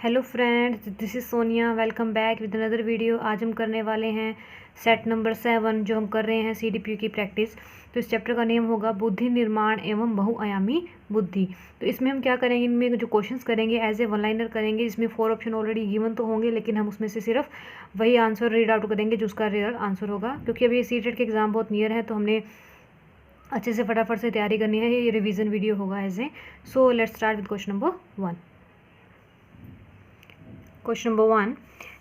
Hello friends, this is Sonia. Welcome back with another video. आज हम करने वाले हैं सेट नंबर 7 जो हम कर रहे हैं CDPU की प्रैक्टिस। तो इस चैप्टर का नेम होगा बुद्धि निर्माण एवं बहुआयामी बुद्धि। तो इसमें हम क्या करेंगे, इनमें जो क्वेश्चंस करेंगे एज ए वन लाइनर करेंगे। इसमें 4 ऑप्शन ऑलरेडी गिवन तो होंगे, लेकिन हम उसमें से सिर्फ वही आंसर रीड आउट करेंगे जो उसका रियल आंसर होगा। क्योंकि अभी सीटेट के एग्ज़ाम बहुत नियर है, तो हमने अच्छे से फटाफट से तैयारी करनी है। ये रिविज़न वीडियो होगा as a. So let's start with question number 1। Question number 1,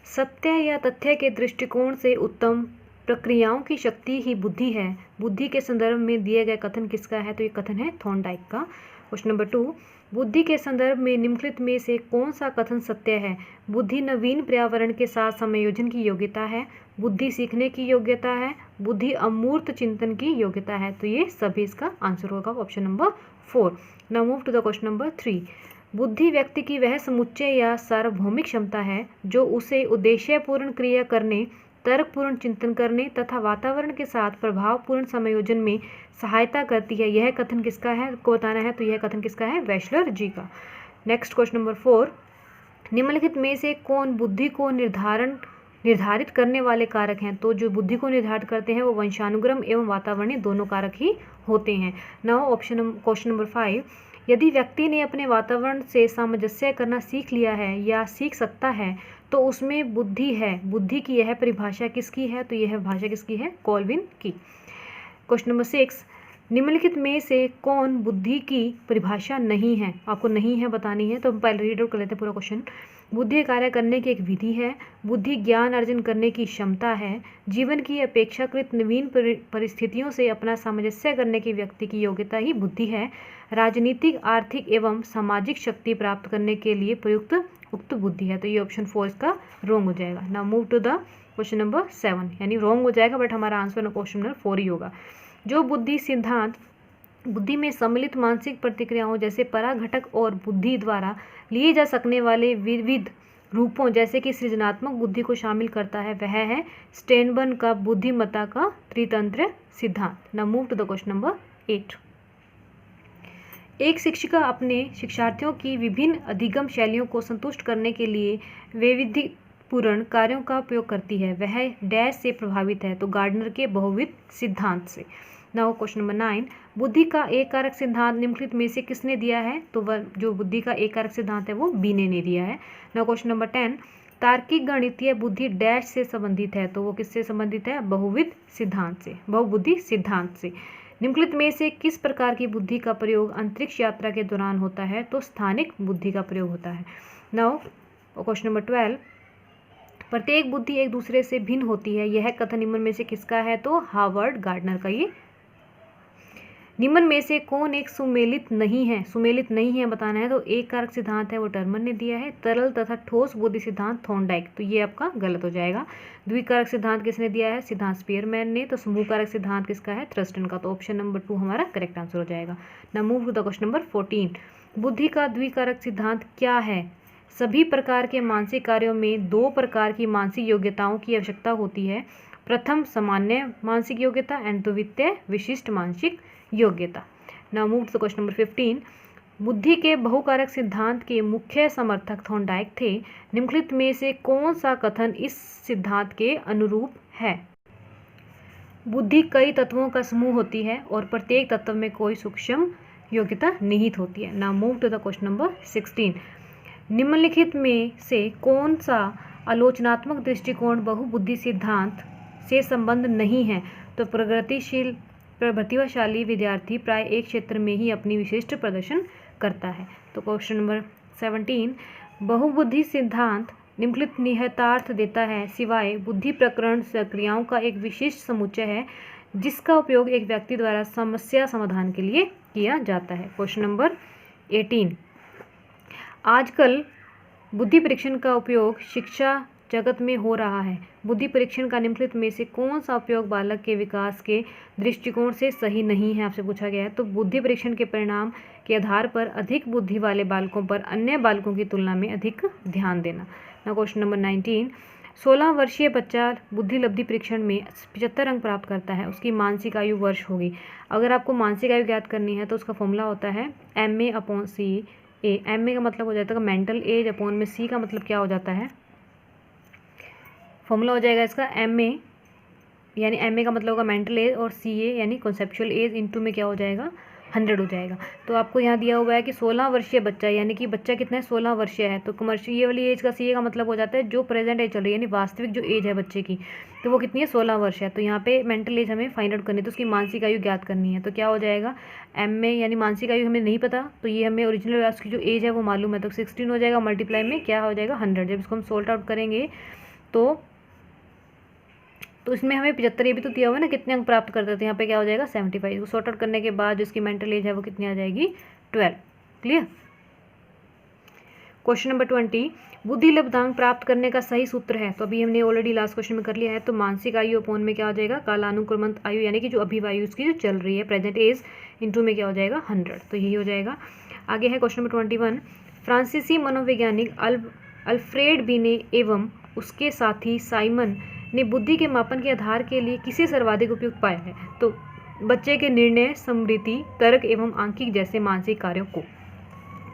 सत्य या तथ्य के दृष्टिकोण से उत्तम प्रक्रियाओं की शक्ति ही बुद्धि है। बुद्धि के संदर्भ में दिए गए कथन किसका है? तो ये कथन है थॉर्नडाइक का। क्वेश्चन नंबर 2, बुद्धि के संदर्भ में निम्नलिखित में से कौन सा कथन सत्य है? बुद्धि नवीन पर्यावरण के साथ समायोजन की योग्यता है। बुद्धि सीखने की योग्यता है। बुद्धि अमूर्त चिंतन की योग्यता है। तो ये सभी इसका आंसर होगा option number 4। Now move to the question number 3। बुद्धि व्यक्ति की वह समुच्चय या सार्वभौमिक क्षमता है जो उसे उद्देश्यपूर्ण क्रिया करने, तर्कपूर्ण चिंतन करने तथा वातावरण के साथ प्रभावपूर्ण समायोजन में सहायता करती है। यह कथन किसका है को बताना है। तो यह कथन किसका है? वैश्लर जी का। नेक्स्ट क्वेश्चन नंबर 4, निम्नलिखित में से कौन बुद्धि को निर्धारित करने वाले कारक हैं? तो जो बुद्धि को निर्धारित करते हैं वो वंशानुक्रम एवं वातावरणीय दोनों कारक ही होते हैं। नाउ क्वेश्चन नंबर 5, यदि व्यक्ति ने अपने वातावरण से सामंजस्य करना सीख लिया है या सीख सकता है तो उसमें बुद्धि है। बुद्धि की यह परिभाषा किसकी है? तो यह भाषा किसकी है? कॉल्विन की। क्वेश्चन नंबर 6, निम्नलिखित में से कौन बुद्धि की परिभाषा नहीं है? आपको नहीं है बतानी है, तो हम पहले रीड आउट कर लेते हैं पूरा क्वेश्चन। बुद्धि कार्य करने की एक विधि है। बुद्धि ज्ञान अर्जन करने की क्षमता है। जीवन की अपेक्षाकृत नवीन परिस्थितियों से अपना सामंजस्य करने की व्यक्ति की योग्यता ही बुद्धि है। राजनीतिक, आर्थिक एवं सामाजिक शक्ति प्राप्त करने के लिए प्रयुक्त उक्त बुद्धि है। तो ये ऑप्शन 4 इसका रॉन्ग हो जाएगा। Now move to the question number 7, यानी रॉन्ग हो जाएगा, बट हमारा आंसर क्वेश्चन नंबर 4 ही होगा। जो बुद्धि सिद्धांत बुद्धि में सम्मिलित मानसिक प्रतिक्रियाओं जैसे पराघटक और बुद्धि द्वारा लिए जा सकने वाले विविध रूपों जैसे कि सृजनात्मक बुद्धि को शामिल करता है, वह है स्टेनबर्न का बुद्धिमत्ता का त्रितंत्र सिद्धांत। Now move to the question number 8। एक शिक्षिका अपने शिक्षार्थियों की विभिन्न अधिगम शैलियों को संतुष्ट करने के लिए वैविध्यपूर्ण कार्यों का उपयोग करती है। वह डैश से प्रभावित है? तो गार्डनर के बहुविध सिद्धांत से। नाउ क्वेश्चन नंबर 9, बुद्धि का एक कारक सिद्धांत निम्नलिखित में से किसने दिया है? तो वह जो बुद्धि का एक कारक सिद्धांत है वो बीने ने दिया है। नाउ क्वेश्चन नंबर 10, तार्किक गणितीय बुद्धि डैश से संबंधित है? तो वो किससे संबंधित है? बहुविध सिद्धांत से, बहुबुद्धि सिद्धांत से। निम्नलिखित में से किस प्रकार की बुद्धि का प्रयोग अंतरिक्ष यात्रा के दौरान होता है? तो स्थानिक बुद्धि का प्रयोग होता है। नाउ क्वेश्चन नंबर 12, प्रत्येक बुद्धि एक दूसरे से भिन्न होती है। यह कथन निम्न में से किसका है? तो हावर्ड गार्डनर का। ये निम्न में से कौन एक सुमेलित नहीं है? सुमेलित नहीं है बताना है। तो एक कारक सिद्धांत है वो टर्मन ने दिया है। तरल तथा ठोस बुद्धि सिद्धांत थॉर्नडाइक। तो ये आपका गलत हो जाएगा। द्विकारक सिद्धांत किसने दिया है? सिद्धांत स्पीयरमैन ने। तो समूह कारक सिद्धांत किसका है? थ्रस्टन का। तो ऑप्शन नंबर 2 हमारा करेक्ट आंसर हो जाएगा। Now move to the question number 14, बुद्धि का द्विकारक सिद्धांत क्या है? सभी प्रकार के मानसिक कार्यों में 2 प्रकार की मानसिक योग्यताओं की आवश्यकता होती है। प्रथम सामान्य मानसिक योग्यता एंड द्वितीय विशिष्ट मानसिक योग्यता। Now move to question number 15, बुद्धि के बहुकारक सिद्धांत के मुख्य समर्थक थॉर्नडाइक थे। निम्नलिखित में से कौन सा कथन इस सिद्धांत के अनुरूप है? बुद्धि कई तत्वों का समूह होती है और प्रत्येक तत्व में कोई सूक्ष्म योग्यता निहित होती है। Now move to the question number 16, निम्नलिखित में से कौन सा आलोचनात्मक दृष्टिकोण बहुबुद्धि सिद्धांत से संबंध नहीं है? तो प्रतिभाशाली विद्यार्थी प्राय एक क्षेत्र में ही अपनी विशिष्ट प्रदर्शन करता है। तो क्वेश्चन नंबर 17, बहुबुद्धि सिद्धांत निम्नलिखित निहितार्थ देता है सिवाय बुद्धि प्रकरण प्रक्रियाओं का एक विशिष्ट समुच्चय है जिसका उपयोग एक व्यक्ति द्वारा समस्या समाधान के लिए किया जाता है। क्वेश्चन नंबर 18, आजकल बुद्धि परीक्षण का उपयोग शिक्षा जगत में हो रहा है। बुद्धि परीक्षण का निम्नलिखित में से कौन सा उपयोग बालक के विकास के दृष्टिकोण से सही नहीं है? आपसे पूछा गया है। तो बुद्धि परीक्षण के परिणाम के आधार पर अधिक बुद्धि वाले बालकों पर अन्य बालकों की तुलना में अधिक ध्यान देना। ना क्वेश्चन नंबर 19, 16 वर्षीय बच्चा बुद्धि लब्धि परीक्षण में 75 अंक प्राप्त करता है। उसकी मानसिक आयु वर्ष होगी। अगर आपको मानसिक आयु ज्ञात करनी है तो उसका फॉर्मूला होता है MA/C ए, एम ए का मतलब हो जाता है मेंटल एज अपॉन में सी का मतलब क्या हो जाता है, फॉर्मूला हो जाएगा इसका एम ए, यानी एम ए का मतलब होगा मेंटल एज और सी ए यानी कॉन्सेप्चुअल एज इंटू में क्या हो जाएगा 100 हो जाएगा। तो आपको यहाँ दिया हुआ है कि 16 वर्षीय बच्चा, यानी कि बच्चा कितना है 16 वर्षीय है, तो कमर्शियल ये वाली एज का सी ए का मतलब हो जाता है जो प्रेजेंट एज चल रही है, यानी वास्तविक जो एज है बच्चे की, तो वो कितनी है 16 वर्ष है। तो यहाँ पे मेंटल एज हमें फाइंड आउट करनी है, तो उसकी मानसिक आयु ज्ञात करनी है। तो क्या हो जाएगा एम में, यानी मानसिक आयु हमें नहीं पता, तो ये हमें ओरिजिनल उसकी जो एज है वो मालूम है, तो 16 हो जाएगा मल्टीप्लाई में क्या हो जाएगा 100। जब इसको हम सोल्ट आउट करेंगे तो इसमें हमें 75 ये भी तो दिया हुआ है ना, कितने अंक प्राप्त करते थे, यहाँ पे क्या हो जाएगा 75। इसको सॉर्ट आउट करने के बाद जिसकी मेंटल एज है वो कितनी आ जाएगी 12। क्लियर। क्वेश्चन नंबर 20, बुद्धि लब्धांक प्राप्त करने का सही सूत्र है। तो अभी हमने ऑलरेडी लास्ट क्वेश्चन में कर लिया है। तो मानसिक आयु अपॉन में क्या हो जाएगा कालानुक्रमित आयु, यानी कि जो अभिवायु उसकी जो चल रही है प्रेजेंट एज इंटू में क्या हो जाएगा 100। तो यही हो जाएगा। आगे है क्वेश्चन नंबर 21, फ्रांसीसी मनोवैज्ञानिक अल्फ्रेड बीने एवं उसके साथी साइमन ने बुद्धि के मापन के आधार के लिए किसे सर्वाधिक उपयुक्त पाया है। तो बच्चे के निर्णय, स्मृति, तर्क एवं आंकिक जैसे मानसिक कार्यों को।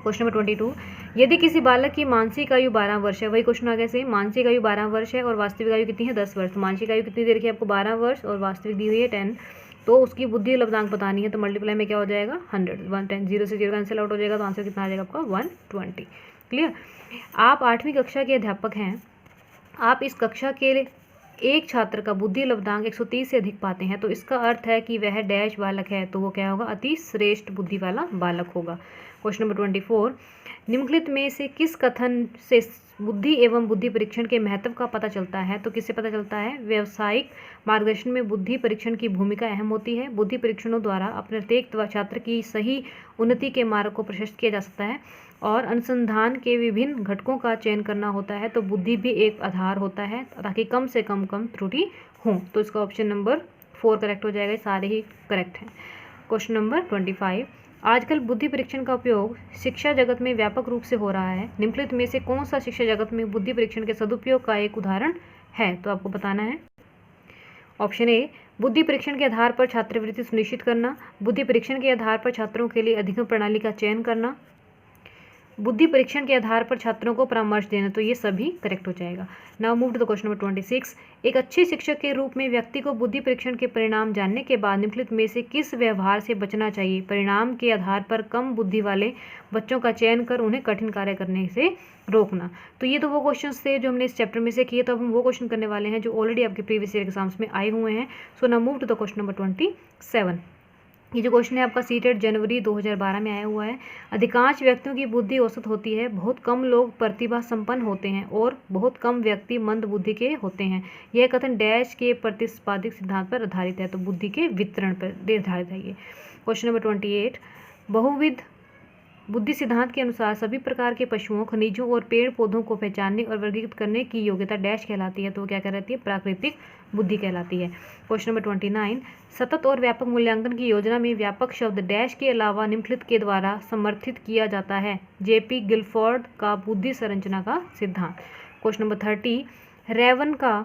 क्वेश्चन नंबर 22, यदि किसी बालक की मानसिक आयु 12 वर्ष है, वही क्वेश्चन आगे से, मानसिक आयु 12 वर्ष है और वास्तविक आयु कितनी है 10 वर्ष। तो मानसिक आयु कितनी दे रखी है आपको 12 वर्ष और वास्तविक दी हुई है 10, तो उसकी बुद्धि लब्धांक बतानी है। तो मल्टीप्लाई में क्या हो जाएगा 100, 110, 0 से 0 कैंसिल आउट हो जाएगा, तो आंसर कितना आ जाएगा आपका 120। क्लियर। आप 8वीं कक्षा के अध्यापक हैं, आप इस कक्षा के एक छात्र का बुद्धि लब्धांक 130 से अधिक पाते हैं, तो इसका अर्थ है कि वह डैश बालक है, तो वो क्या होगा अति श्रेष्ठ बुद्धि वाला बालक होगा। क्वेश्चन नंबर 24, निम्नलिखित में से किस कथन से बुद्धि एवं बुद्धि परीक्षण के महत्व का पता चलता है। तो किससे पता चलता है, व्यावसायिक मार्गदर्शन में बुद्धि परीक्षण की भूमिका अहम होती है। बुद्धि परीक्षणों द्वारा प्रत्येक छात्र की सही उन्नति के मार्ग को प्रशस्त किया जा सकता है और अनुसंधान के विभिन्न घटकों का चयन करना होता है। तो बुद्धि भी एक आधार होता है ताकि कम से कम त्रुटि हो। तो इसका ऑप्शन नंबर 4 करेक्ट हो जाएगा, सारे ही करेक्ट हैं। क्वेश्चन नंबर 25, आजकल बुद्धि परीक्षण का उपयोग शिक्षा जगत में व्यापक रूप से हो रहा है। निम्नलिखित में से कौन सा शिक्षा जगत में बुद्धि परीक्षण के सदुपयोग का एक उदाहरण है। तो आपको बताना है। ऑप्शन ए, बुद्धि परीक्षण के आधार पर छात्रवृत्ति सुनिश्चित करना, बुद्धि परीक्षण के आधार पर छात्रों के लिए अधिगम प्रणाली का चयन करना, बुद्धि परीक्षण के आधार पर छात्रों को परामर्श देना। तो ये सभी करेक्ट हो जाएगा। Now move to the question number 26, एक अच्छे शिक्षक के रूप में व्यक्ति को बुद्धि परीक्षण के परिणाम जानने के बाद निम्नलिखित में से किस व्यवहार से बचना चाहिए। परिणाम के आधार पर कम बुद्धि वाले बच्चों का चयन कर उन्हें कठिन कार्य करने से रोकना। तो ये तो वो क्वेश्चन थे जो हमने इस चैप्टर में से किए, तो अब हम वो क्वेश्चन करने वाले हैं जो ऑलरेडी आपके प्रीवियस ईयर एग्जाम्स में आए हुए हैं। So now move to the question number 27। ये जो क्वेश्चन है आपका सीटेट जनवरी 2012 में आया हुआ है। अधिकांश व्यक्तियों की बुद्धि औसत होती है, बहुत कम लोग प्रतिभा संपन्न होते हैं और बहुत कम व्यक्ति मंद बुद्धि के होते हैं। यह कथन डैश के प्रतिस्पर्धिक सिद्धांत पर आधारित है। तो बुद्धि के वितरण पर आधारित है ये। क्वेश्चन नंबर 28, बहुविध बुद्धि सिद्धांत के अनुसार सभी प्रकार के पशुओं, खनिजों और पेड़ पौधों को पहचानने और वर्गीकृत करने की योग्यता डैश कहलाती है। तो क्या कहलाती है, प्राकृतिक बुद्धि कहलाती है। क्वेश्चन नंबर 29, सतत और व्यापक मूल्यांकन की योजना में व्यापक शब्द डैश के अलावा निम्नलिखित के द्वारा समर्थित किया जाता है। जेपी गिलफोर्ड का बुद्धि संरचना का सिद्धांत। क्वेश्चन नंबर 30, रेवन का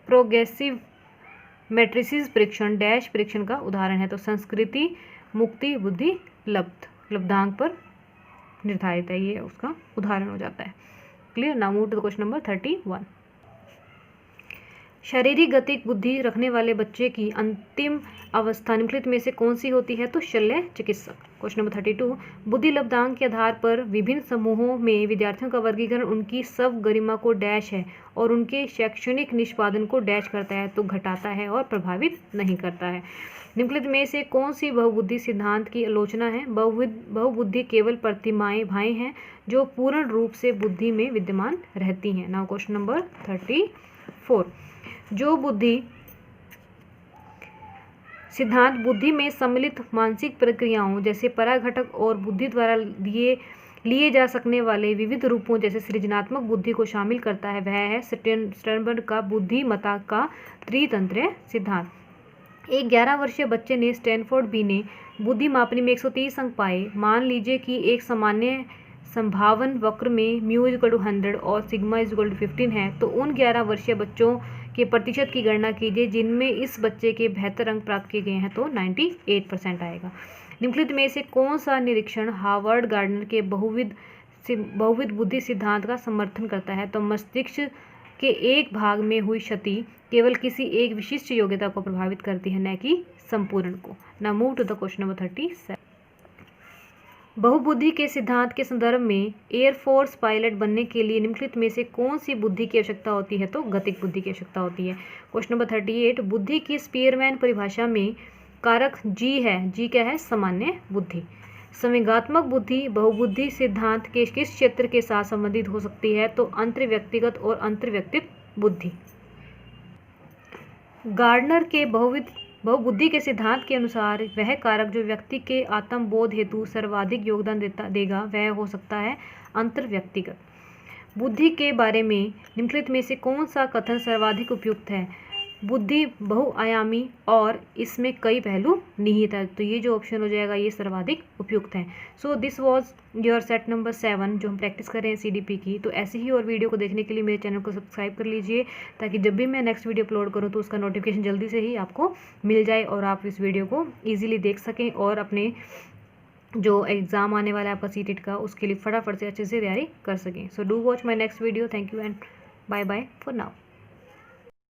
प्रोग्रेसिव मैट्रिसेस परीक्षण डैश परीक्षण का उदाहरण है। तो संस्कृति, मुक्ति, बुद्धि लब्धांक पर निर्धारित है, ये उसका उदाहरण हो जाता है। Clear. Now move to the question number 31, शारीरिक गतिक बुद्धि रखने वाले बच्चे की अंतिम अवस्था निम्नलिखित में से कौन सी होती है। तो शल्य चिकित्सक। क्वेश्चन नंबर 32, बुद्धि लब्धांक के आधार पर विभिन्न समूहों में विद्यार्थियों का वर्गीकरण उनकी सब गरिमा को डैश है और उनके शैक्षणिक निष्पादन को डैश करता है। तो घटाता है और प्रभावित नहीं करता है। निम्नलिखित में से कौन सी बहुबुद्धि सिद्धांत की आलोचना है। बहुबुद्धि केवल प्रतिभाएं हैं जो पूर्ण रूप से बुद्धि में विद्यमान रहती हैं। नाउ क्वेश्चन नंबर 34, जो बुद्धि सिद्धांत बुद्धि में सम्मिलित मानसिक प्रक्रियाओं जैसे पराघटक और बुद्धि द्वारा लिए जा सकने वाले विविध रूपों जैसे सृजनात्मक बुद्धि को शामिल करता है, वह है स्टर्नबर्ग का बुद्धिमत्ता का त्रितंत्रीय सिद्धांत। एक 11 वर्षीय बच्चे ने स्टैनफोर्ड बी ने बुद्धि मापनी में 130 अंक पाए। मान लीजिए कि एक सामान्य संभावन वक्र में म्यू = 100 और सिग्मा = 15 है, तो उन 11 वर्षीय बच्चों के प्रतिशत की गणना कीजिए जिनमें इस बच्चे के बेहतर अंक प्राप्त किए गए हैं। तो 98% आएगा। निम्नलिखित में से कौन सा निरीक्षण हार्वर्ड गार्डनर के बहुविध बुद्धि सिद्धांत का समर्थन करता है? तो मस्तिष्क के एक भाग में हुई क्षति केवल किसी एक विशिष्ट योग्यता को प्रभावित करती है, न कि संपूर्ण को। Now move to the question number 37। बहुबुद्धि के सिद्धांत के संदर्भ में एयरफोर्स पायलट बनने के लिए निम्नलिखित में से कौन सी बुद्धि की आवश्यकता होती है? तो गतिक बुद्धि की आवश्यकता होती है। क्वेश्चन नंबर 38, बुद्धि की स्पीयरमैन परिभाषा में कारक जी है। जी क्या है? सामान्य बुद्धि। संवेगात्मक बुद्धि बहुबुद्धि सिद्धांत के किस क्षेत्र के साथ संबंधित हो सकती है? तो अंतर्व्यक्तिगत और अंतर्व्यक्तित्व बुद्धि। गार्डनर के बहुबुद्धि के सिद्धांत के अनुसार वह कारक जो व्यक्ति के आत्मबोध हेतु सर्वाधिक योगदान देगा वह हो सकता है अंतर्व्यक्तिगत बुद्धि। के बारे में निम्नलिखित में से कौन सा कथन सर्वाधिक उपयुक्त है? बुद्धि बहुआयामी और इसमें कई पहलू निहित है। तो ये जो ऑप्शन हो जाएगा ये सर्वाधिक उपयुक्त है। So this was your set number 7 जो हम प्रैक्टिस कर रहे हैं CDP की। तो ऐसे ही और वीडियो को देखने के लिए मेरे चैनल को सब्सक्राइब कर लीजिए ताकि जब भी मैं नेक्स्ट वीडियो अपलोड करूँ तो उसका नोटिफिकेशन जल्दी से ही आपको मिल जाए और आप इस वीडियो को ईजिली देख सकें और अपने जो एग्ज़ाम आने वाला है आपका CTET का उसके लिए फटाफट से अच्छे से तैयारी कर सकें। So do watch my next video. Thank you and bye bye for now.